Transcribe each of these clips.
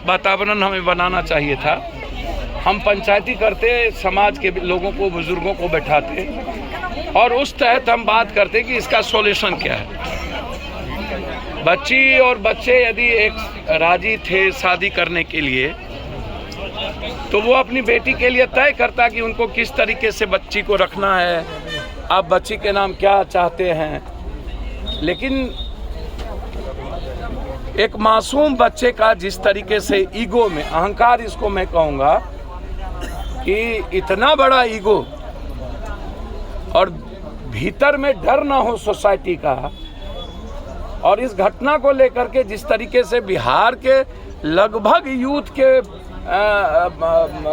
वातावरण हमें बनाना चाहिए था। हम पंचायती करते, समाज के लोगों को, बुजुर्गों को बैठाते और उस तहत हम बात करते कि इसका सॉल्यूशन क्या है। बच्ची और बच्चे यदि एक राजी थे शादी करने के लिए तो वो अपनी बेटी के लिए तय करता कि उनको किस तरीके से बच्ची को रखना है, आप बच्ची के नाम क्या चाहते हैं। लेकिन एक मासूम बच्चे का जिस तरीके से ईगो में, अहंकार इसको मैं कहूँगा कि इतना बड़ा ईगो और भीतर में डर ना हो सोसाइटी का, और इस घटना को लेकर के जिस तरीके से बिहार के लगभग यूथ के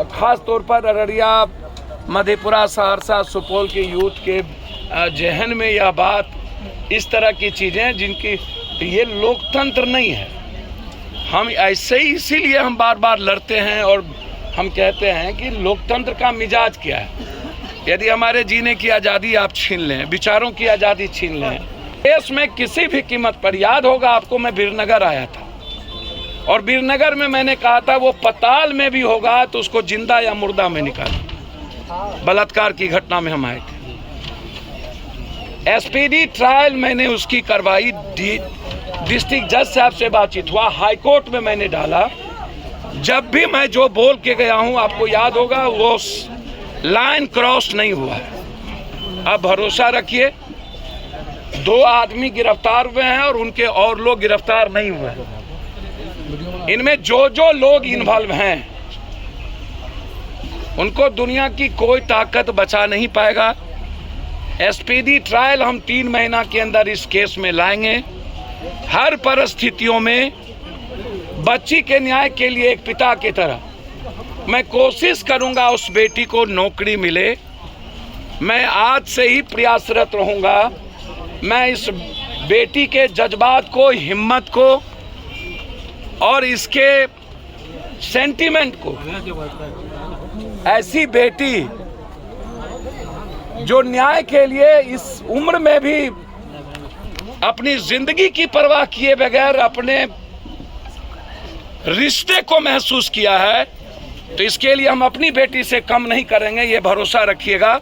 खास तौर पर अररिया, मधेपुरा, सहरसा, सुपौल के यूथ के जहन में यह बात, इस तरह की चीज़ें जिनकी ये लोकतंत्र नहीं है। हम ऐसे ही इसीलिए हम बार बार लड़ते हैं और हम कहते हैं कि लोकतंत्र का मिजाज क्या है। यदि हमारे जीने की आज़ादी आप छीन लें, विचारों की आज़ादी छीन लें, देश में किसी भी कीमत पर, याद होगा आपको मैं वीरनगर आया था और वीरनगर में मैंने कहा था वो पताल में भी होगा तो उसको जिंदा या मुर्दा में निकालें। बलात्कार की घटना में हम आए थे, एसपीडी ट्रायल मैंने उसकी करवाई, डिस्ट्रिक्ट जज साहब से बातचीत हुआ, हाई कोर्ट में मैंने डाला। जब भी मैं जो बोल के गया हूं, आपको याद होगा, वो लाइन क्रॉस नहीं हुआ है। अब भरोसा रखिए, 2 आदमी गिरफ्तार हुए हैं और उनके और लोग गिरफ्तार नहीं हुए हैं। इनमें जो लोग इन्वॉल्व हैं उनको दुनिया की कोई ताकत बचा नहीं पाएगा। एसपीडी ट्रायल हम 3 महीना के अंदर इस केस में लाएंगे। हर परिस्थितियों में बच्ची के न्याय के लिए एक पिता की तरह मैं कोशिश करूंगा उस बेटी को नौकरी मिले। मैं आज से ही प्रयासरत रहूंगा। मैं इस बेटी के जज्बात को, हिम्मत को और इसके सेंटीमेंट को, ऐसी बेटी जो न्याय के लिए इस उम्र में भी अपनी जिंदगी की परवाह किए बगैर अपने रिश्ते को महसूस किया है, तो इसके लिए हम अपनी बेटी से कम नहीं करेंगे, ये भरोसा रखिएगा।